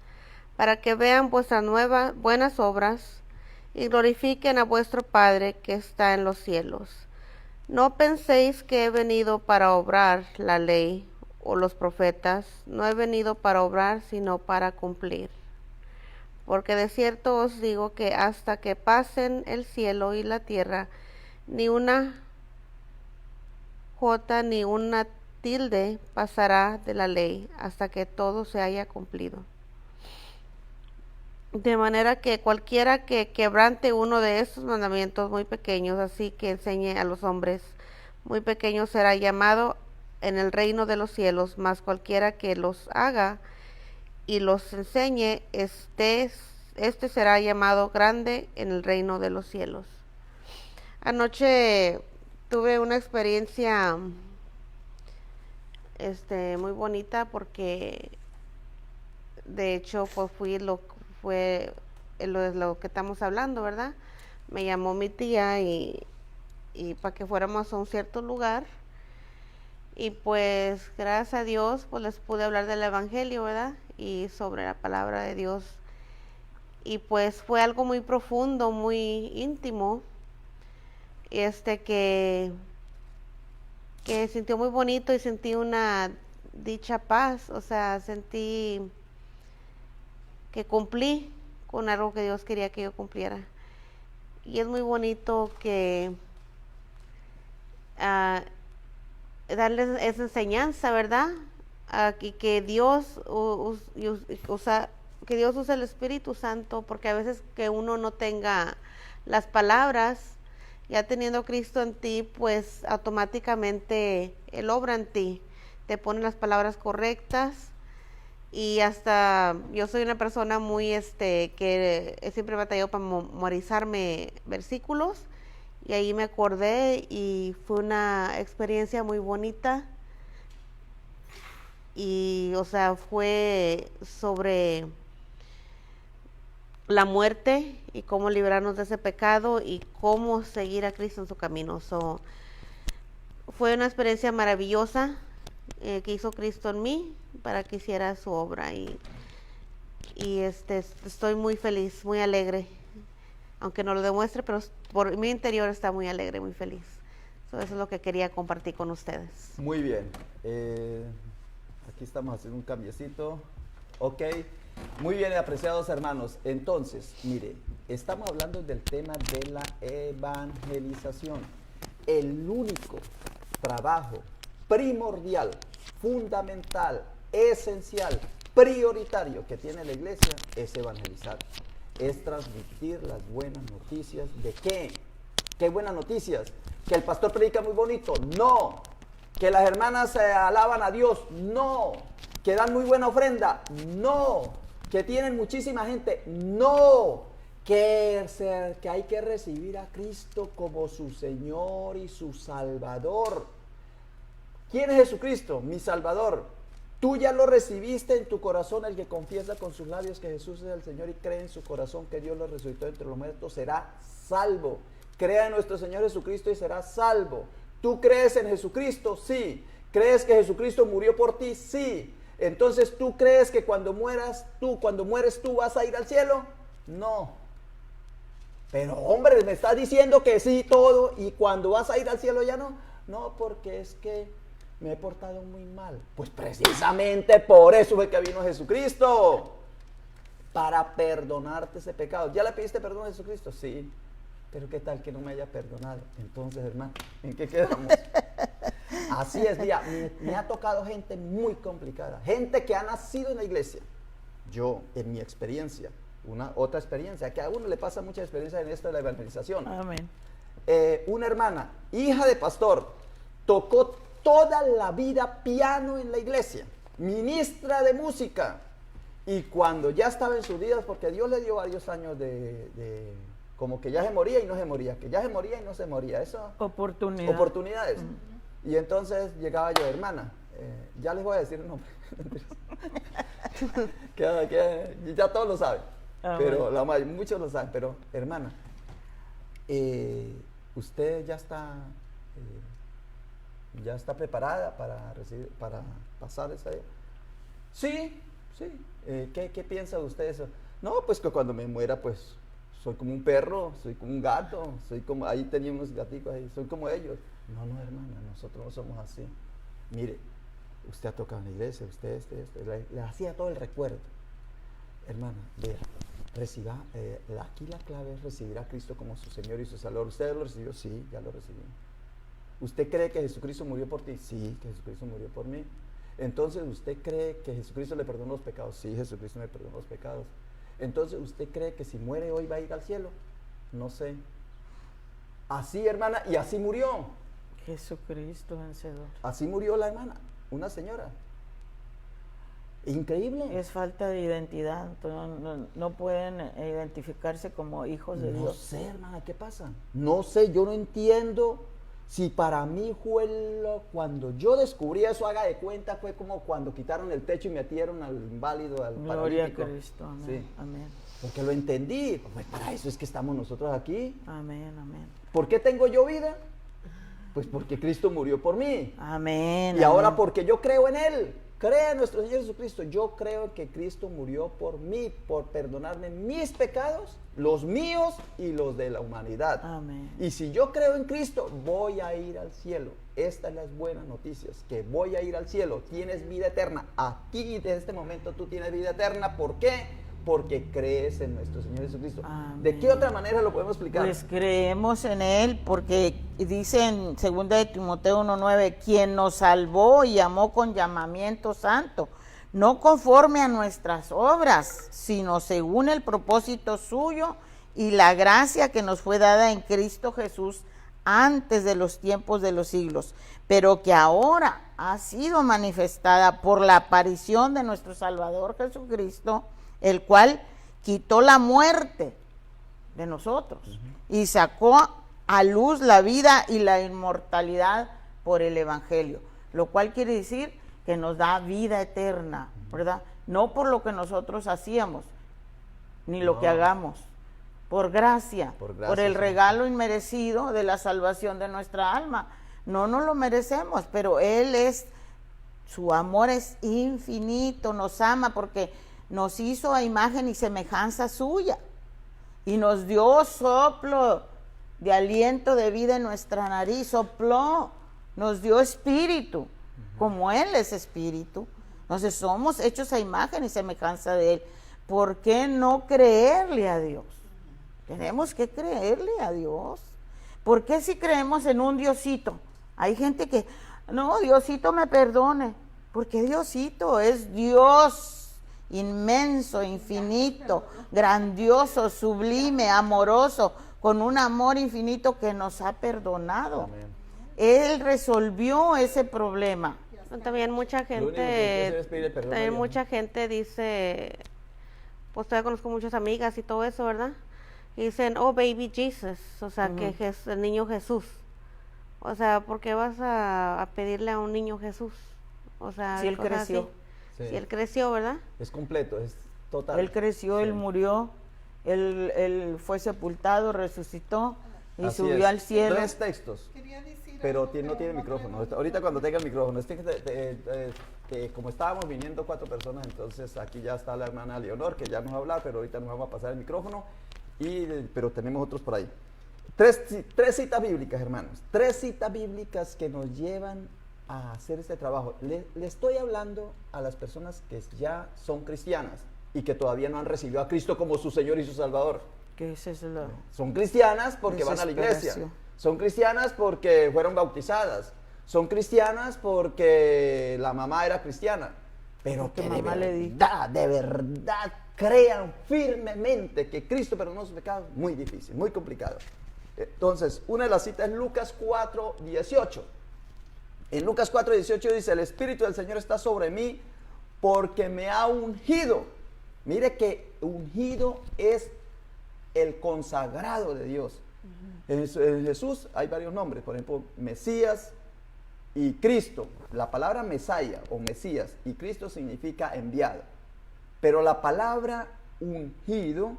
para que vean vuestras buenas obras y glorifiquen a vuestro Padre que está en los cielos. No penséis que he venido para obrar la ley o los profetas. No he venido para obrar, sino para cumplir. Porque de cierto os digo que hasta que pasen el cielo y la tierra, ni una jota ni una tilde pasará de la ley hasta que todo se haya cumplido. De manera que cualquiera que quebrante uno de estos mandamientos muy pequeños, así que enseñe a los hombres, muy pequeño será llamado en el reino de los cielos, mas cualquiera que los haga y los enseñe, este será llamado grande en el reino de los cielos. Anoche tuve una experiencia muy bonita porque de hecho pues fue lo que estamos hablando, ¿verdad? Me llamó mi tía y para que fuéramos a un cierto lugar y pues gracias a Dios pues les pude hablar del evangelio, ¿verdad? Y sobre la palabra de Dios y pues fue algo muy profundo, muy íntimo, que sintió muy bonito y sentí una dicha paz, o sea, sentí que cumplí con algo que Dios quería que yo cumpliera. Y es muy bonito que darles esa enseñanza, ¿verdad? Y que Dios que Dios use el Espíritu Santo, porque a veces que uno no tenga las palabras, ya teniendo Cristo en ti, pues automáticamente Él obra en ti, te pone las palabras correctas. Y hasta yo soy una persona muy que siempre batalló para memorizarme versículos y ahí me acordé y fue una experiencia muy bonita y o sea fue sobre la muerte y cómo librarnos de ese pecado y cómo seguir a Cristo en su camino. Fue una experiencia maravillosa que hizo Cristo en mí para que hiciera su obra y estoy muy feliz, muy alegre, aunque no lo demuestre, pero por mi interior está muy alegre, muy feliz. Eso es lo que quería compartir con ustedes. Muy bien. Aquí estamos haciendo un cambiecito. Ok. Muy bien, apreciados hermanos. Entonces, mire, estamos hablando del tema de la evangelización. El único trabajo primordial, fundamental, esencial, prioritario que tiene la iglesia es evangelizar. Es transmitir las buenas noticias. ¿De qué? ¿Qué buenas noticias? ¿Que el pastor predica muy bonito? No. ¿Que las hermanas alaban a Dios? No. ¿Que dan muy buena ofrenda? No. ¿Que tienen muchísima gente? No. Que hay que recibir a Cristo como su Señor y su Salvador. ¿Quién es Jesucristo? Mi Salvador. Tú ya lo recibiste en tu corazón. El que confiesa con sus labios que Jesús es el Señor y cree en su corazón que Dios lo resucitó entre los muertos será salvo. Crea en nuestro Señor Jesucristo y será salvo. ¿Tú crees en Jesucristo? Sí. ¿Crees que Jesucristo murió por ti? Sí. Entonces, ¿tú crees que cuando mueres tú vas a ir al cielo? No. Pero hombre, me estás diciendo que sí todo y cuando vas a ir al cielo ya no. No, porque es que me he portado muy mal. Pues precisamente por eso fue que vino Jesucristo. Para perdonarte ese pecado. ¿Ya le pediste perdón a Jesucristo? Sí. Pero ¿qué tal que no me haya perdonado? Entonces, hermano, ¿en qué quedamos? Así es, mira, me ha tocado gente muy complicada. Gente que ha nacido en la iglesia. Yo, en mi experiencia, otra experiencia, que a uno le pasa mucha experiencia en esto de la evangelización. Amén. Una hermana, hija de pastor, tocó toda la vida piano en la iglesia, ministra de música. Y cuando ya estaba en sus días, porque Dios le dio varios años de como que ya se moría y no se moría, que ya se moría y no se moría, eso. Oportunidades. Y entonces llegaba yo, hermana, ya les voy a decir el nombre, ya todos lo saben, pero muchos lo saben, pero hermana, usted ya está preparada para pasar esa. Sí. ¿Qué piensa usted eso? No, pues que cuando me muera, pues soy como un perro, soy como un gato, ahí tenía unos gaticos ahí, soy como ellos. No, hermana, nosotros no somos así. Mire, usted ha tocado en la iglesia, usted le hacía todo el recuerdo. Hermana, vea, aquí la clave es recibir a Cristo como su Señor y su Salvador. ¿Usted lo recibió? Sí, ya lo recibí. ¿Usted cree que Jesucristo murió por ti? Sí, que Jesucristo murió por mí. Entonces, ¿usted cree que Jesucristo le perdonó los pecados? Sí, Jesucristo me perdonó los pecados. Entonces, ¿usted cree que si muere hoy va a ir al cielo? No sé. Así, hermana, y así murió. Jesucristo vencedor. Así murió la hermana, una señora. Increíble. Es falta de identidad, no pueden identificarse como hijos de No Dios. sé, hermana, ¿qué pasa? No sé, yo no entiendo si para mí cuando yo descubrí eso, haga de cuenta, fue como cuando quitaron el techo y metieron al inválido, al Gloria a paralítico. Cristo, amén, Sí. amén, Porque lo entendí. Pues para eso es que estamos nosotros aquí. amén, amén, ¿Por qué tengo yo vida? Pues porque Cristo murió por mí. amén. Y ahora amén. porque yo creo en Él. Creo en nuestro Señor Jesucristo. Yo creo que Cristo murió por mí, por perdonarme mis pecados, los míos y los de la humanidad. Amén. Y si yo creo en Cristo, voy a ir al cielo. Estas son las buenas noticias, que voy a ir al cielo. Tienes vida eterna. Aquí, en este momento, tú tienes vida eterna. ¿Por qué? Porque crees en nuestro Señor Jesucristo. Amén. ¿De qué otra manera lo podemos explicar? Pues creemos en Él porque dice en 2 de Timoteo 1:9, quien nos salvó y llamó con llamamiento santo, no conforme a nuestras obras, sino según el propósito suyo y la gracia que nos fue dada en Cristo Jesús antes de los tiempos de los siglos, pero que ahora ha sido manifestada por la aparición de nuestro Salvador Jesucristo, el cual quitó la muerte de nosotros y sacó a luz la vida y la inmortalidad por el Evangelio, lo cual quiere decir que nos da vida eterna, ¿verdad? No por lo que nosotros hacíamos, ni lo que hagamos, por gracia, Por gracia, por el sí. regalo inmerecido de la salvación de nuestra alma. No nos lo merecemos, pero su amor es infinito, nos ama porque nos hizo a imagen y semejanza suya y nos dio soplo de aliento de vida en nuestra nariz, sopló, nos dio espíritu, como Él es espíritu. Entonces somos hechos a imagen y semejanza de Él. ¿Por qué no creerle a Dios? Tenemos que creerle a Dios. ¿Por qué si creemos en un Diosito? Hay gente que, no, Diosito me perdone, porque Diosito es Dios inmenso, infinito, grandioso, sublime, amoroso, con un amor infinito que nos ha perdonado. Amén. Él resolvió ese problema. También mucha Lo único que hay que hacer es pedir el perdón a también Dios, mucha gente dice, pues todavía conozco muchas amigas y todo eso, ¿verdad? Y dicen, oh, baby Jesus, o sea, que el niño Jesús. O sea, ¿por qué vas a pedirle a un niño Jesús? O sea, Si Él cosas creció. así. Sí. Si él creció, ¿verdad? Es completo, es total. Él creció, Sí. Él murió, él fue sepultado, resucitó y Así subió es. al cielo. 3 textos. Quería decir Pero algo, no tiene no micrófono. podemos- Ahorita cuando tenga el micrófono. Como estábamos viniendo 4 personas, entonces aquí ya está la hermana Leonor, que ya nos va a hablar, pero ahorita nos vamos a pasar el micrófono. Pero tenemos otros por ahí. 3 citas bíblicas, hermanos. 3 citas bíblicas que nos llevan a hacer este trabajo. Le estoy hablando a las personas que ya son cristianas y que todavía no han recibido a Cristo como su Señor y su Salvador. Que esa es la Son cristianas porque van a la iglesia. Desesperación. Son cristianas porque fueron bautizadas. Son cristianas porque la mamá era cristiana. Pero Porque que mamá le dijo. de verdad crean firmemente que Cristo perdonó sus pecados, muy difícil, muy complicado. Entonces, una de las citas es Lucas 4:18. En Lucas 4:18 dice, el Espíritu del Señor está sobre mí porque me ha ungido. Mire que ungido es el consagrado de Dios. En Jesús hay varios nombres, por ejemplo, Mesías y Cristo. La palabra Mesaya o Mesías y Cristo significa enviado. Pero la palabra ungido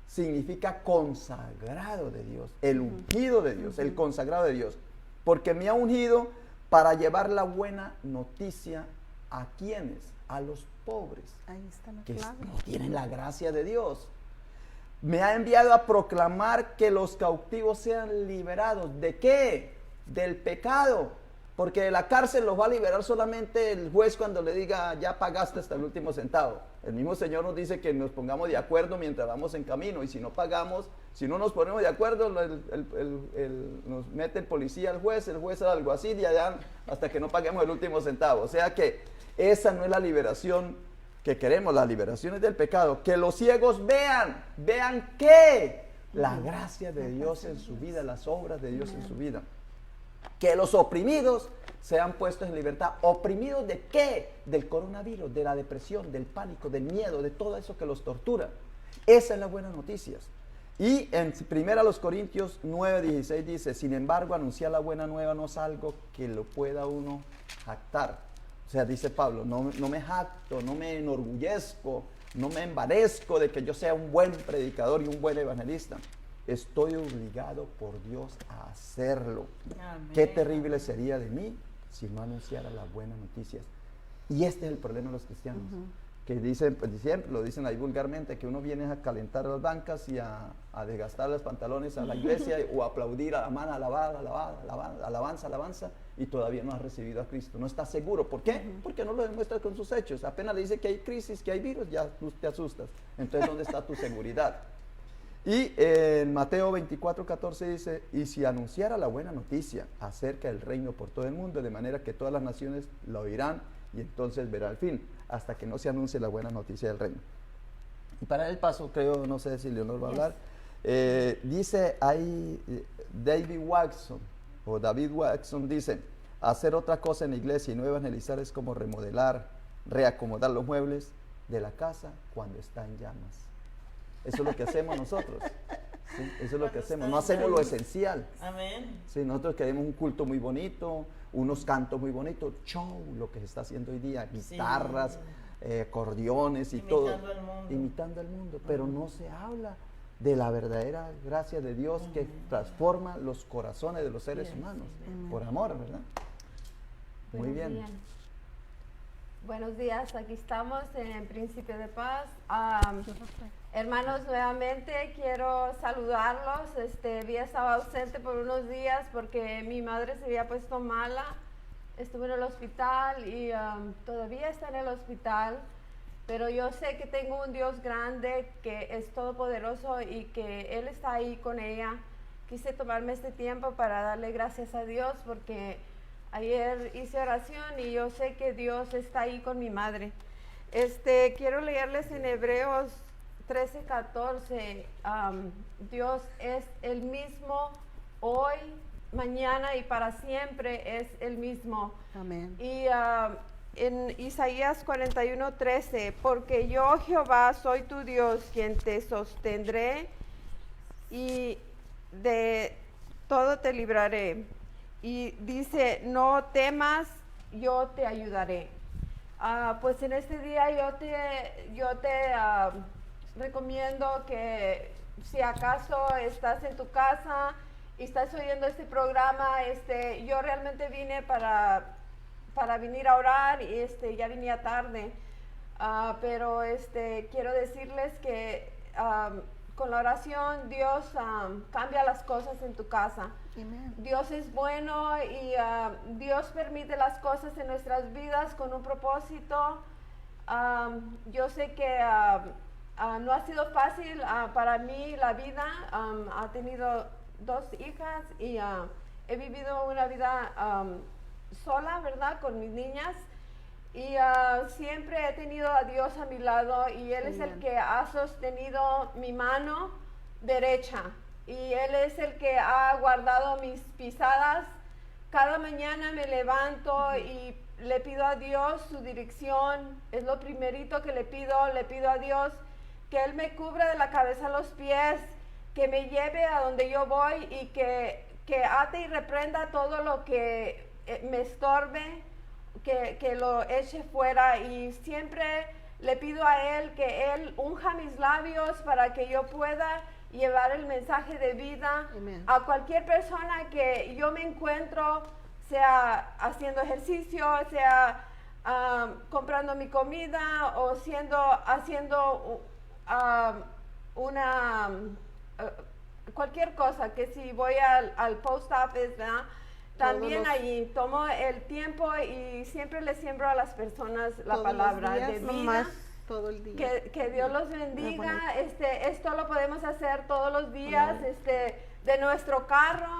significa consagrado de Dios, el ungido de Dios, el consagrado de Dios. Porque me ha ungido para llevar la buena noticia a quienes, a los pobres, Ahí está la que clave. no tienen la gracia de Dios. Me ha enviado a proclamar que los cautivos sean liberados. ¿De qué? Del pecado. Porque de la cárcel los va a liberar solamente el juez cuando le diga, ya pagaste hasta el último centavo. El mismo Señor nos dice que nos pongamos de acuerdo mientras vamos en camino. Y si no pagamos, si no nos ponemos de acuerdo, nos mete el policía al juez al alguacil y allá hasta que no paguemos el último centavo. O sea que esa no es la liberación que queremos, la liberación es del pecado. Que los ciegos vean ¿qué? La gracia de Dios en su vida, las obras de Dios en su vida. Que los oprimidos sean puestos en libertad. ¿Oprimidos de qué? Del coronavirus, de la depresión, del pánico, del miedo, de todo eso que los tortura. Esa es la buena noticia. Y en 1 Corintios 9:16 dice, sin embargo, anunciar la buena nueva no es algo que lo pueda uno jactar. O sea, dice Pablo, no me jacto, no me enorgullezco, no me envanezco de que yo sea un buen predicador y un buen evangelista. Estoy obligado por Dios a hacerlo. Amén. Qué terrible sería de mí si no anunciara las buenas noticias. Y este es el problema de los cristianos, que dicen, pues siempre lo dicen ahí vulgarmente, que uno viene a calentar las bancas y a desgastar los pantalones a la iglesia o a aplaudir a la mano, alabanza, y todavía no ha recibido a Cristo. No está seguro. ¿Por qué? Porque no lo demuestra con sus hechos. Apenas le dice que hay crisis, que hay virus, ya te asustas. Entonces, ¿dónde está tu seguridad? Y en Mateo 24:14 dice, y si anunciara la buena noticia acerca del reino por todo el mundo, de manera que todas las naciones la oirán, y entonces verá el fin, hasta que no se anuncie la buena noticia del reino. Y para el paso, creo, no sé si Leonor va a hablar, dice ahí David Watson dice, hacer otra cosa en la iglesia y no evangelizar es como remodelar, reacomodar los muebles de la casa cuando está en llamas. Eso es lo que hacemos nosotros. ¿Sí? Eso es lo que hacemos. No hacemos lo esencial. Amén. Sí, nosotros queremos un culto muy bonito, unos cantos muy bonitos, show, lo que se está haciendo hoy día, guitarras, acordeones y todo. Imitando al mundo. Pero no se habla de la verdadera gracia de Dios que transforma los corazones de los seres humanos. Por amor, ¿verdad? Muy bien. Buenos días, aquí estamos en Príncipe de Paz. Hermanos, nuevamente quiero saludarlos. Había estado ausente por unos días porque mi madre se había puesto mala. Estuve en el hospital y todavía está en el hospital. Pero yo sé que tengo un Dios grande que es todopoderoso y que Él está ahí con ella. Quise tomarme este tiempo para darle gracias a Dios porque ayer hice oración y yo sé que Dios está ahí con mi madre. Quiero leerles en Hebreos 13:14. Dios es el mismo hoy, mañana y para siempre es el mismo. Amén. Y en Isaías 41:13, porque yo Jehová soy tu Dios, quien te sostendré y de todo te libraré. Y dice, no temas, yo te ayudaré. Pues en este día yo te recomiendo que si acaso estás en tu casa y estás oyendo este programa, yo realmente vine para venir a orar y ya venía tarde. Pero quiero decirles que con la oración Dios cambia las cosas en tu casa. Amen. Dios es bueno y Dios permite las cosas en nuestras vidas con un propósito. Yo sé que no ha sido fácil para mí la vida. Ha tenido 2 hijas y he vivido una vida sola, ¿verdad? Con mis niñas. Y siempre he tenido a Dios a mi lado y Él es el que ha sostenido mi mano derecha y Él es el que ha guardado mis pisadas. Cada mañana me levanto y le pido a Dios su dirección. Es lo primerito que le pido a Dios que Él me cubra de la cabeza a los pies, que me lleve a donde yo voy y que ate y reprenda todo lo que me estorbe, que lo eche fuera. Y siempre le pido a Él que Él unja mis labios para que yo pueda llevar el mensaje de vida Amen. a cualquier persona que yo me encuentro, sea haciendo ejercicio, sea comprando mi comida o haciendo cualquier cosa, que si voy al post office, ¿verdad? También allí tomo el tiempo y siempre le siembro a las personas la palabra de vida. Todo el día. Que Dios los bendiga. Esto lo podemos hacer todos los días, de nuestro carro,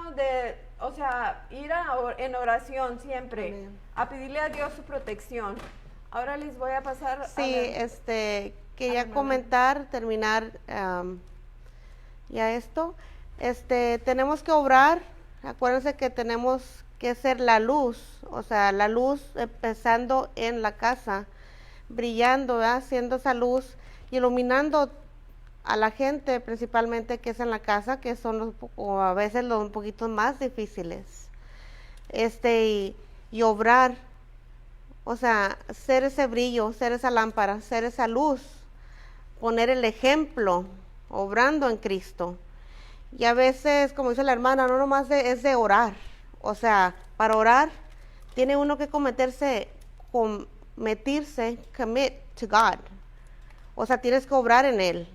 o sea, ir en oración siempre. Amén. A pedirle a Dios su protección. Ahora les voy a pasar. Sí, quería comentar, terminar ya esto. Tenemos que obrar. Acuérdense que tenemos que es ser la luz, o sea, la luz empezando en la casa, brillando, ¿verdad? Siendo esa luz y iluminando a la gente principalmente que es en la casa, que son los, o a veces los un poquito más difíciles, y obrar, o sea, ser ese brillo, ser esa lámpara, ser esa luz, poner el ejemplo, obrando en Cristo. Y a veces, como dice la hermana, no nomás es de orar, o sea, para orar tiene uno que commit to God, o sea, tienes que obrar en Él.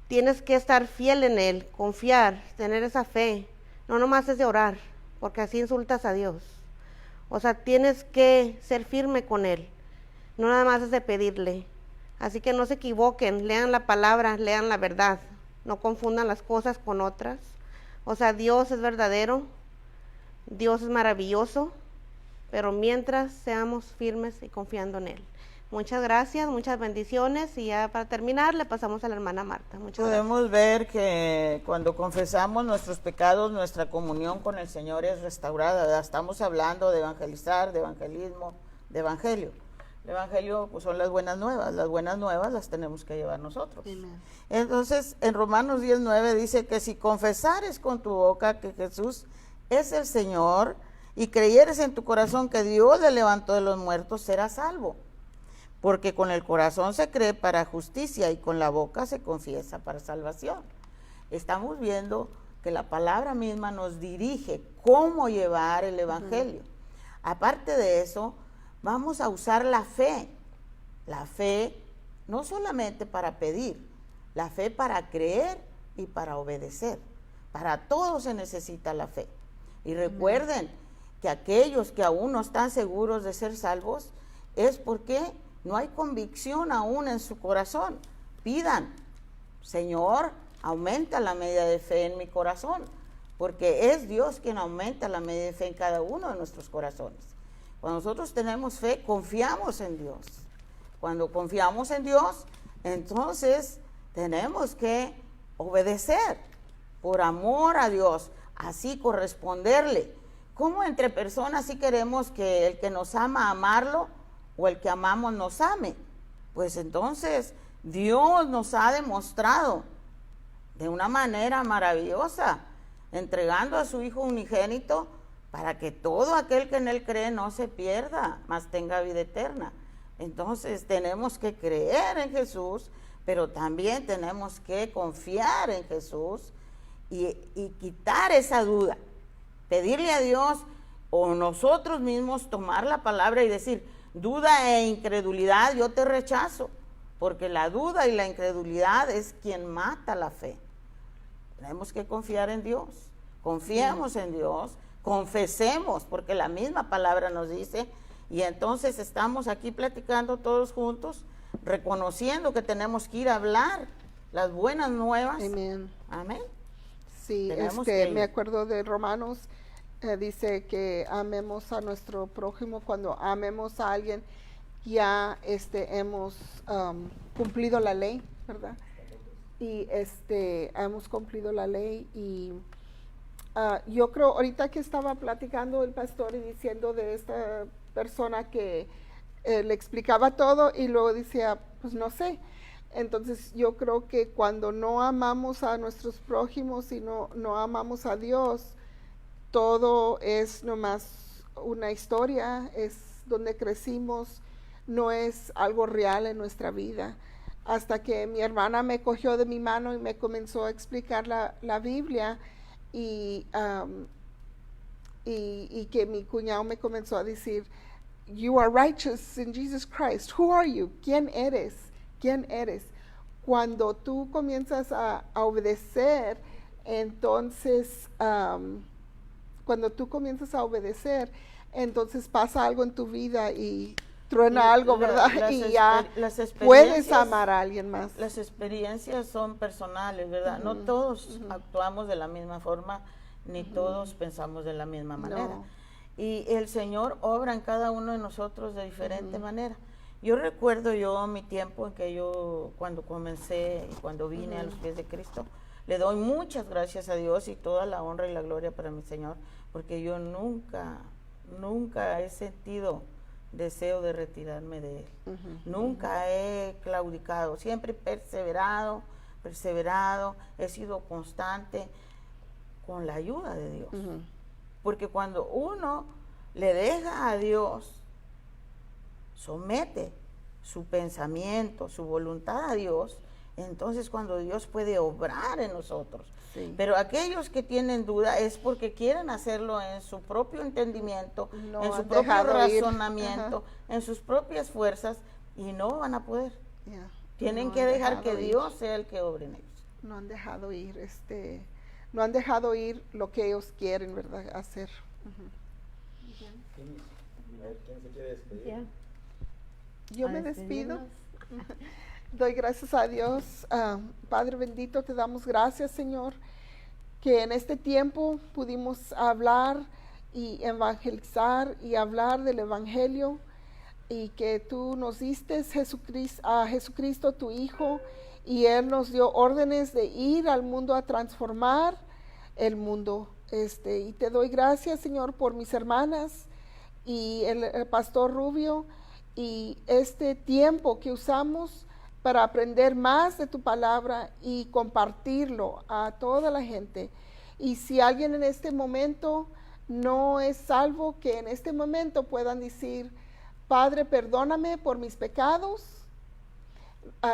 Tienes que estar fiel en Él, confiar, tener esa fe. No nomás es de orar, porque así insultas a Dios. O sea, tienes que ser firme con Él. No nada más es de pedirle. Así que no se equivoquen, lean la palabra, lean la verdad. No confundan las cosas con otras. O sea, Dios es verdadero, Dios es maravilloso, pero mientras seamos firmes y confiando en Él. Muchas gracias, muchas bendiciones, y ya para terminar le pasamos a la hermana Marta. Muchas Podemos ver que cuando confesamos nuestros pecados, nuestra comunión con el Señor es restaurada, ¿verdad? Estamos hablando de evangelizar, de evangelismo, de evangelio. El evangelio pues, son las buenas nuevas las tenemos que llevar nosotros. Amen. Entonces, en Romanos 10:9 dice que si confesares con tu boca que Jesús es el Señor y creyeres en tu corazón que Dios le levantó de los muertos, serás salvo. Porque con el corazón se cree para justicia y con la boca se confiesa para salvación. Estamos viendo que la palabra misma nos dirige cómo llevar el evangelio. Aparte de eso, vamos a usar la fe. La fe no solamente para pedir, la fe para creer y para obedecer. Para todo se necesita la fe. Y recuerden que aquellos que aún no están seguros de ser salvos es porque no hay convicción aún en su corazón. Pidan, Señor, aumenta la medida de fe en mi corazón, porque es Dios quien aumenta la medida de fe en cada uno de nuestros corazones. Cuando nosotros tenemos fe, confiamos en Dios. Cuando confiamos en Dios, entonces tenemos que obedecer por amor a Dios, así corresponderle. ¿Cómo entre personas si queremos que el que nos ama amarlo o el que amamos nos ame? Pues entonces Dios nos ha demostrado de una manera maravillosa, entregando a su Hijo unigénito para que todo aquel que en Él cree no se pierda, mas tenga vida eterna. Entonces tenemos que creer en Jesús, pero también tenemos que confiar en Jesús y quitar esa duda. Pedirle a Dios o nosotros mismos tomar la palabra y decir, duda e incredulidad yo te rechazo, porque la duda y la incredulidad es quien mata la fe. Tenemos que confiar en Dios, confiemos en Dios, confesemos, porque la misma palabra nos dice, y entonces estamos aquí platicando todos juntos, reconociendo que tenemos que ir a hablar las buenas nuevas. Amén. Amén. Sí, me acuerdo de Romanos, dice que amemos a nuestro prójimo. Cuando amemos a alguien, ya hemos cumplido la ley, ¿verdad? Y hemos cumplido la ley. Y yo creo, ahorita que estaba platicando el pastor y diciendo de esta persona que le explicaba todo y luego decía, pues no sé. Entonces yo creo que cuando no amamos a nuestros prójimos y no amamos a Dios, todo es nomás una historia, es donde crecimos, no es algo real en nuestra vida. Hasta que mi hermana me cogió de mi mano y me comenzó a explicar la Biblia y que mi cuñado me comenzó a decir, you are righteous in Jesus Christ. Who are you? ¿Quién eres? ¿Quién eres? Cuando tú comienzas a obedecer, entonces, entonces pasa algo en tu vida y truena algo, ¿verdad? Y ya puedes amar a alguien más. Las experiencias son personales, ¿verdad? No todos actuamos de la misma forma, ni todos pensamos de la misma manera. No. Y el Señor obra en cada uno de nosotros de diferente manera. Yo recuerdo mi tiempo en que yo, cuando comencé, cuando vine a los pies de Cristo, Le doy muchas gracias a Dios y toda la honra y la gloria para mi Señor, porque yo nunca he sentido deseo de retirarme de Él. Nunca he claudicado, siempre he perseverado, he sido constante con la ayuda de Dios. Porque cuando uno le deja a Dios, somete su pensamiento, su voluntad a Dios, entonces cuando Dios puede obrar en nosotros. Sí. Pero aquellos que tienen duda es porque quieren hacerlo en su propio entendimiento, No en su han propio dejado ir. razonamiento, en sus propias fuerzas, y no van a poder. Ya. Tienen No que han dejar que dejado ir. Dios sea el que obre en ellos. No han dejado ir, no han dejado ir lo que ellos quieren, ¿verdad? Hacer. ¿Quién se quiere despedir? Ya. Yo A me despido. despedirnos. Doy gracias a Dios. Padre bendito, te damos gracias, Señor, que en este tiempo pudimos hablar y evangelizar y hablar del Evangelio, y que tú nos diste a Jesucristo, tu Hijo, y Él nos dio órdenes de ir al mundo a transformar el mundo. Y te doy gracias, Señor, por mis hermanas y el pastor Rubio, y este tiempo que usamos para aprender más de tu palabra y compartirlo a toda la gente. Y si alguien en este momento no es salvo, que en este momento puedan decir: Padre, perdóname por mis pecados,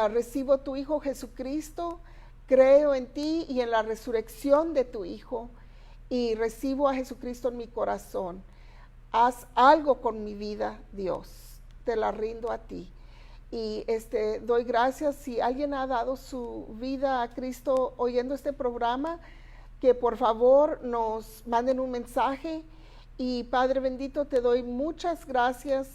recibo tu Hijo Jesucristo, creo en ti y en la resurrección de tu Hijo, y recibo a Jesucristo en mi corazón. Haz algo con mi vida, Dios, te la rindo a ti. Y doy gracias si alguien ha dado su vida a Cristo oyendo este programa, que por favor nos manden un mensaje. Y Padre bendito, te doy muchas gracias,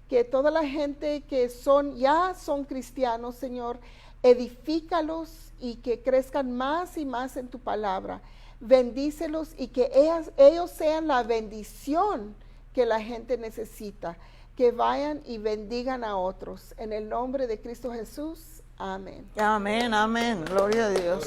que toda la gente que ya son cristianos, Señor, edifícalos y que crezcan más y más en tu palabra. Bendícelos y que ellos sean la bendición que la gente necesita. Que vayan y bendigan a otros. En el nombre de Cristo Jesús. Amén. Amén, amén. Gloria a Dios.